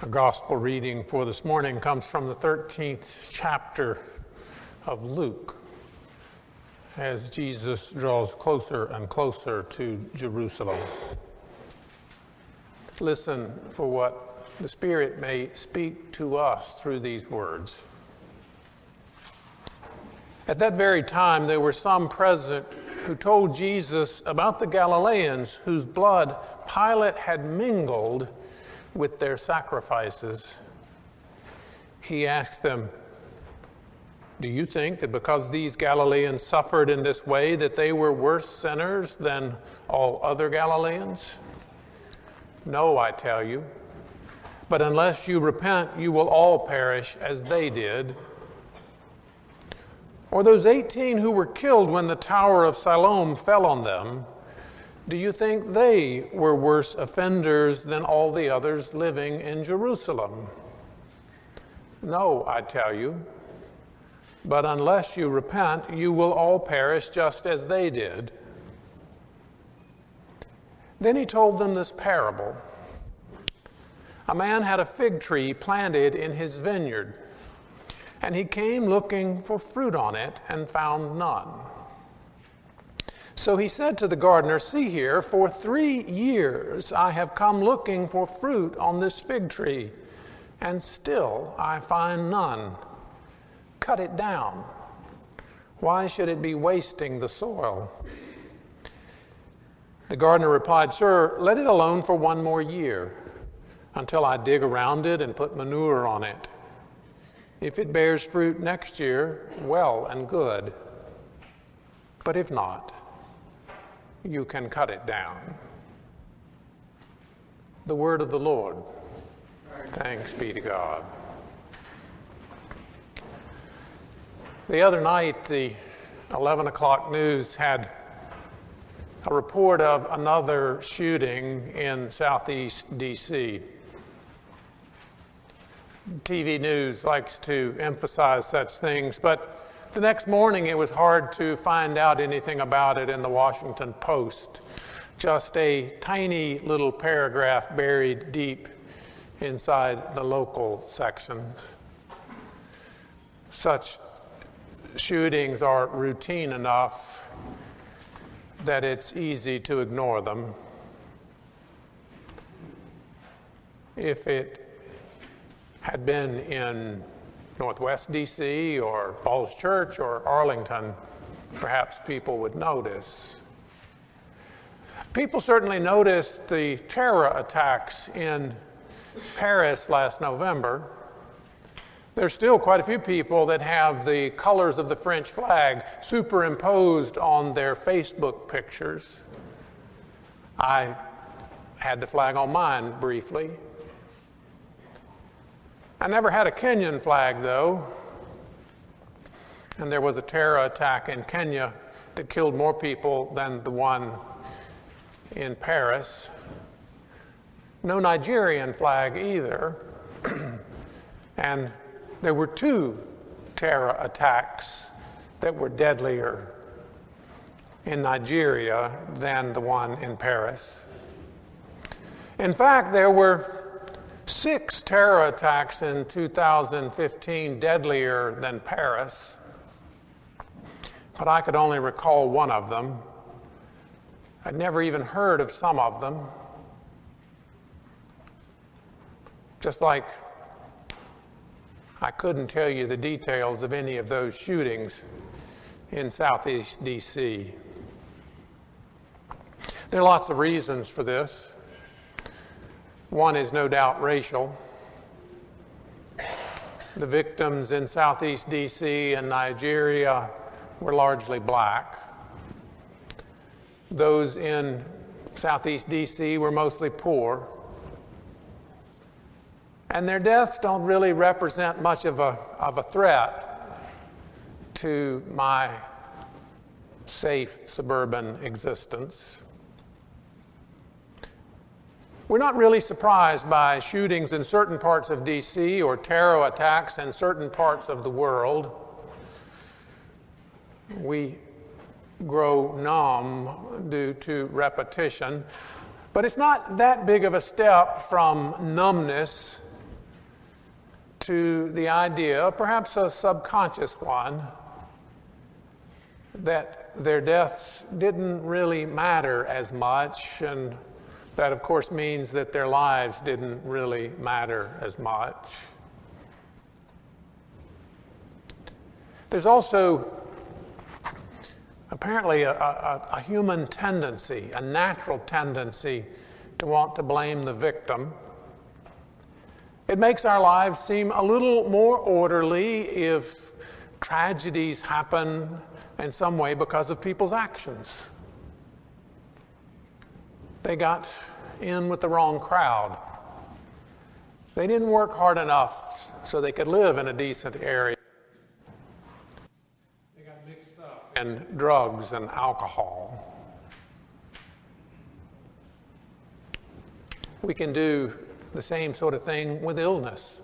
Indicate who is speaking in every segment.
Speaker 1: Our gospel reading for this morning comes from the 13th chapter of Luke, as Jesus draws closer and closer to Jerusalem. Listen for what the Spirit may speak to us through these words. At that very time, there were some present who told Jesus about the Galileans whose blood Pilate had mingled with their sacrifices. He asked them, "Do you think that because these Galileans suffered in this way that they were worse sinners than all other Galileans? No, I tell you. But unless you repent, you will all perish as they did. Or those 18 who were killed when the Tower of Siloam fell on them, do you think they were worse offenders than all the others living in Jerusalem? No, I tell you. But unless you repent, you will all perish just as they did." Then he told them this parable. A man had a fig tree planted in his vineyard, and he came looking for fruit on it and found none. So he said to the gardener, "See here, for 3 years I have come looking for fruit on this fig tree, and still I find none. Cut it down. Why should it be wasting the soil?" The gardener replied, "Sir, let it alone for 1 more year, until I dig around it and put manure on it. If it bears fruit next year, well and good. But if not, you can cut it down." The word of the Lord. Thanks be to God. The other night, the 11 o'clock news had a report of another shooting in southeast D.C. TV news likes to emphasize such things, but the next morning it was hard to find out anything about it in the Washington Post. Just a tiny little paragraph buried deep inside the local sections. Such shootings are routine enough that it's easy to ignore them. If it had been in Northwest D.C. or Falls Church or Arlington, perhaps people would notice. People certainly noticed the terror attacks in Paris last November. There's still quite a few people that have the colors of the French flag superimposed on their Facebook pictures. I had the flag on mine briefly. I never had a Kenyan flag, though, and there was a terror attack in Kenya that killed more people than the one in Paris. No Nigerian flag either, and there were 2 terror attacks that were deadlier in Nigeria than the one in Paris. In fact, there were 6 terror attacks in 2015 deadlier than Paris, but I could only recall one of them. I'd never even heard of some of them. Just like I couldn't tell you the details of any of those shootings in southeast D.C. There are lots of reasons for this. One is no doubt racial. The victims in southeast D.C. and Nigeria were largely black. Those in southeast D.C. were mostly poor. And their deaths don't really represent much of a threat to my safe suburban existence. We're not really surprised by shootings in certain parts of D.C. or terror attacks in certain parts of the world. We grow numb due to repetition. But it's not that big of a step from numbness to the idea, perhaps a subconscious one, that their deaths didn't really matter as much, and that of course means that their lives didn't really matter as much. There's also apparently a human tendency, a natural tendency to want to blame the victim. It makes our lives seem a little more orderly if tragedies happen in some way because of people's actions. They got in with the wrong crowd. They didn't work hard enough so they could live in a decent area. They got mixed up in drugs and alcohol. We can do the same sort of thing with illness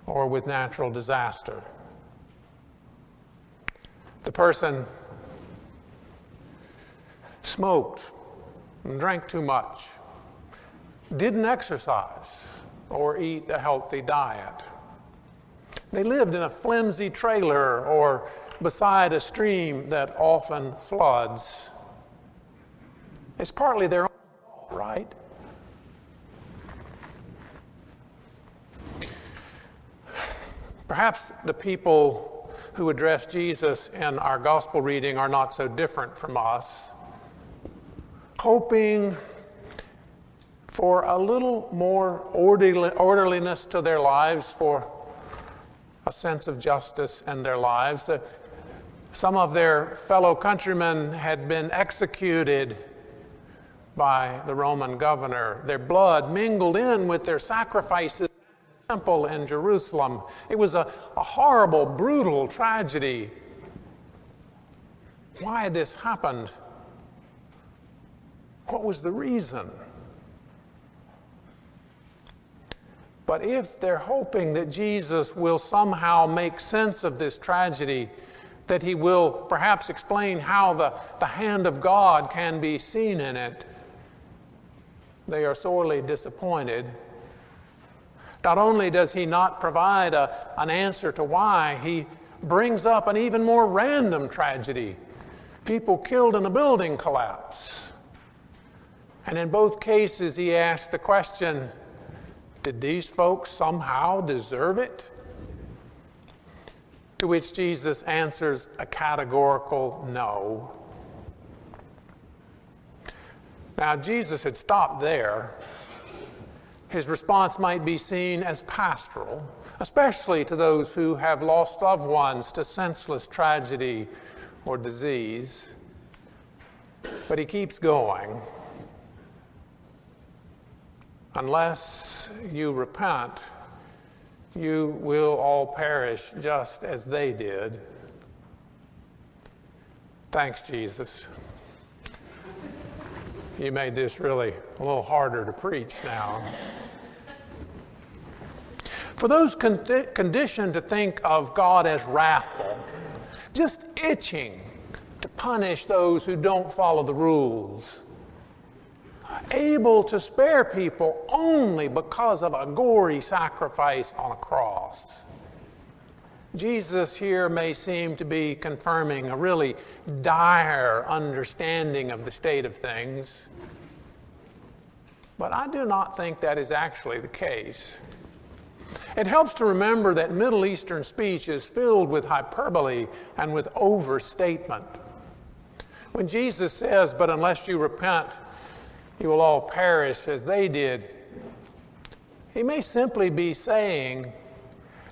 Speaker 1: or with natural disaster. The person smoked and drank too much, didn't exercise or eat a healthy diet. They lived in a flimsy trailer or beside a stream that often floods. It's partly their own fault, right? Perhaps the people who address Jesus in our gospel reading are not so different from us, hoping for a little more orderliness to their lives, for a sense of justice in their lives. Some of their fellow countrymen had been executed by the Roman governor. Their blood mingled in with their sacrifices temple in Jerusalem. It was a horrible, brutal tragedy. Why had this happened? What was the reason? But if they're hoping that Jesus will somehow make sense of this tragedy, that he will perhaps explain how the hand of God can be seen in it, they are sorely disappointed. Not only does he not provide an answer to why, he brings up an even more random tragedy. People killed in a building collapse. And in both cases, he asks the question, did these folks somehow deserve it? To which Jesus answers a categorical no. Now, Jesus had stopped there. His response might be seen as pastoral, especially to those who have lost loved ones to senseless tragedy or disease. But he keeps going. Unless you repent, you will all perish just as they did. Thanks, Jesus. You made this really a little harder to preach now. For those conditioned to think of God as wrathful, just itching to punish those who don't follow the rules, able to spare people only because of a gory sacrifice on a cross, Jesus here may seem to be confirming a really dire understanding of the state of things, but I do not think that is actually the case. It helps to remember that Middle Eastern speech is filled with hyperbole and with overstatement. When Jesus says, "But unless you repent, you will all perish as they did," he may simply be saying,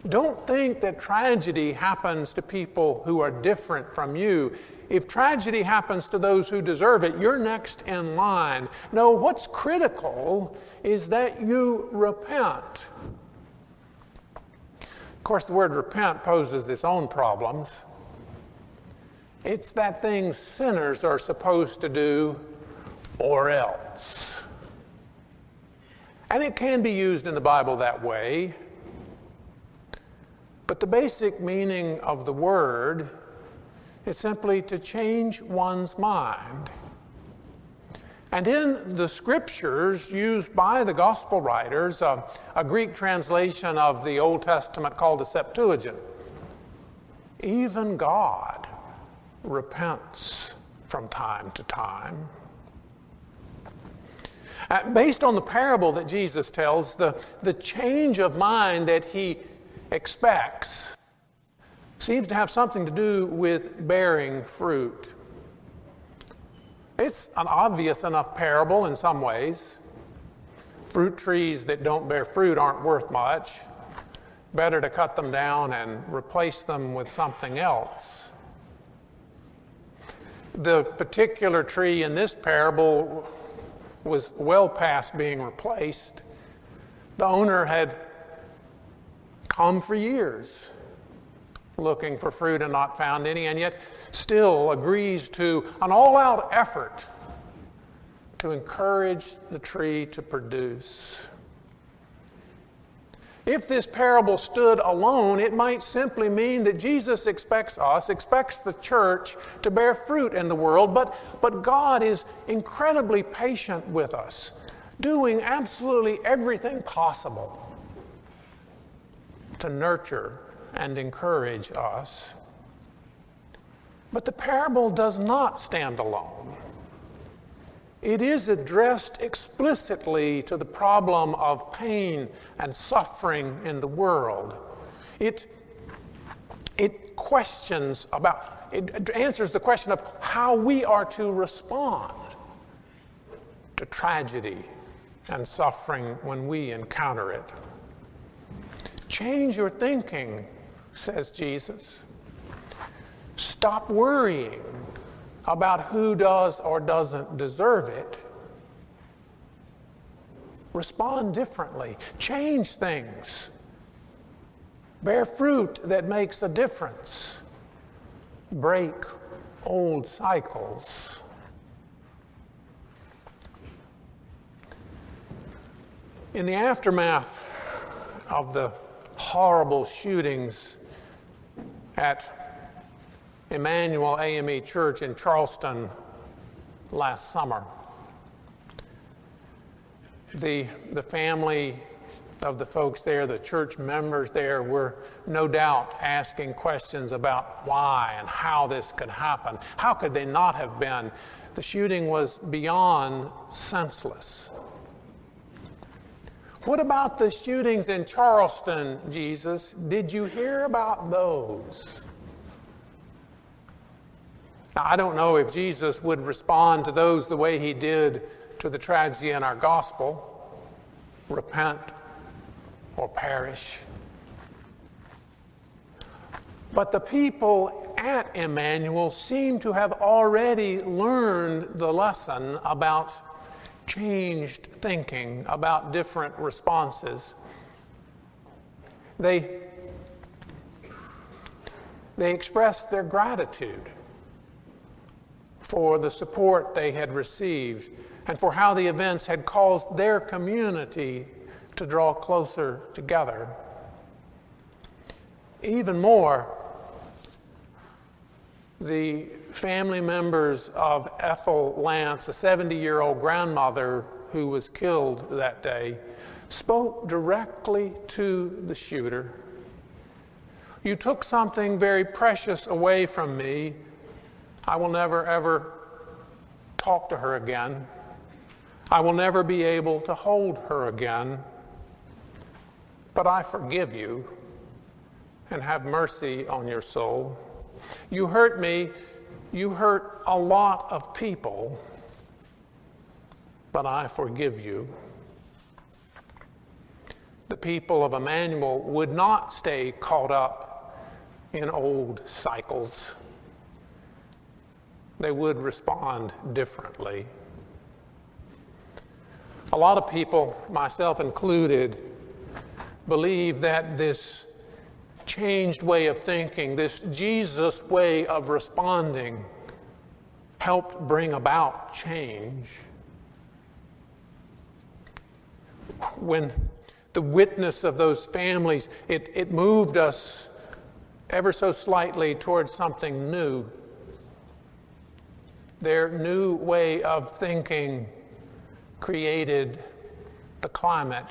Speaker 1: don't think that tragedy happens to people who are different from you. If tragedy happens to those who deserve it, you're next in line. No, what's critical is that you repent. Of course, the word repent poses its own problems. It's that thing sinners are supposed to do or else. And it can be used in the Bible that way. But the basic meaning of the word is simply to change one's mind. And in the scriptures used by the gospel writers, a Greek translation of the Old Testament called the Septuagint, even God repents from time to time. Based on the parable that Jesus tells, the change of mind that he expects seems to have something to do with bearing fruit. It's an obvious enough parable in some ways. Fruit trees that don't bear fruit aren't worth much. Better to cut them down and replace them with something else. The particular tree in this parable was well past being replaced. The owner had come for years looking for fruit and not found any, and yet still agrees to an all-out effort to encourage the tree to produce. If this parable stood alone, it might simply mean that Jesus expects the church to bear fruit in the world, but God is incredibly patient with us, doing absolutely everything possible to nurture and encourage us. But the parable does not stand alone. It is addressed explicitly to the problem of pain and suffering in the world. It answers the question of how we are to respond to tragedy and suffering when we encounter it. Change your thinking, says Jesus. Stop worrying about who does or doesn't deserve it. Respond differently. Change things. Bear fruit that makes a difference. Break old cycles. In the aftermath of the horrible shootings at Emmanuel AME Church in Charleston last summer, the family of the folks there, the church members there, were no doubt asking questions about why and how this could happen. How could they not have been? The shooting was beyond senseless. What about the shootings in Charleston, Jesus? Did you hear about those? Now, I don't know if Jesus would respond to those the way he did to the tragedy in our gospel: repent or perish. But the people at Emmanuel seem to have already learned the lesson about changed thinking, about different responses. They expressed their gratitude for the support they had received and for how the events had caused their community to draw closer together. Even more, the family members of Ethel Lance, a 70-year-old grandmother who was killed that day, spoke directly to the shooter. "You took something very precious away from me. I will never, ever talk to her again. I will never be able to hold her again. But I forgive you and have mercy on your soul. You hurt me. You hurt a lot of people. But I forgive you." The people of Emmanuel would not stay caught up in old cycles. They would respond differently. A lot of people, myself included, believe that this changed way of thinking, this Jesus way of responding, helped bring about change. When the witness of those families, it moved us ever so slightly towards something new. Their new way of thinking created the climate,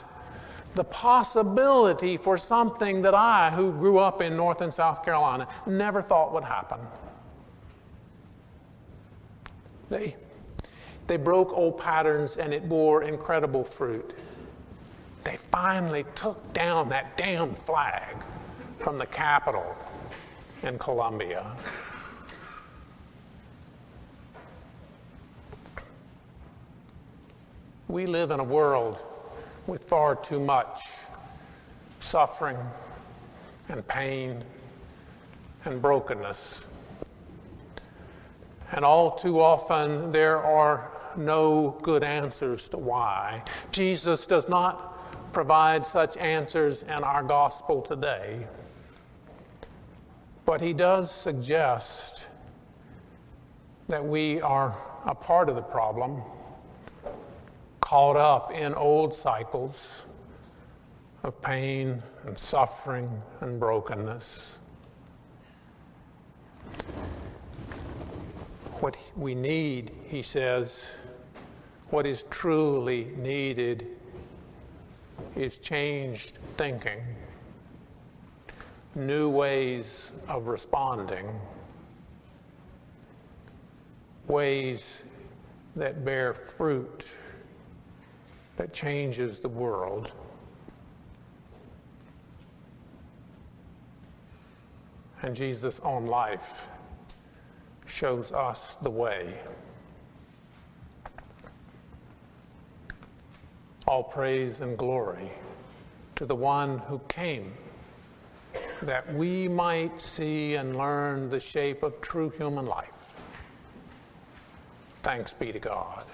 Speaker 1: the possibility for something that I, who grew up in North and South Carolina, never thought would happen. They broke old patterns and it bore incredible fruit. They finally took down that damn flag from the Capitol in Columbia. We live in a world with far too much suffering and pain and brokenness. And all too often there are no good answers to why. Jesus does not provide such answers in our gospel today. But he does suggest that we are a part of the problem, caught up in old cycles of pain and suffering and brokenness. What we need, he says, what is truly needed is changed thinking, new ways of responding, ways that bear fruit, that changes the world. And Jesus' own life shows us the way. All praise and glory to the one who came, that we might see and learn the shape of true human life. Thanks be to God.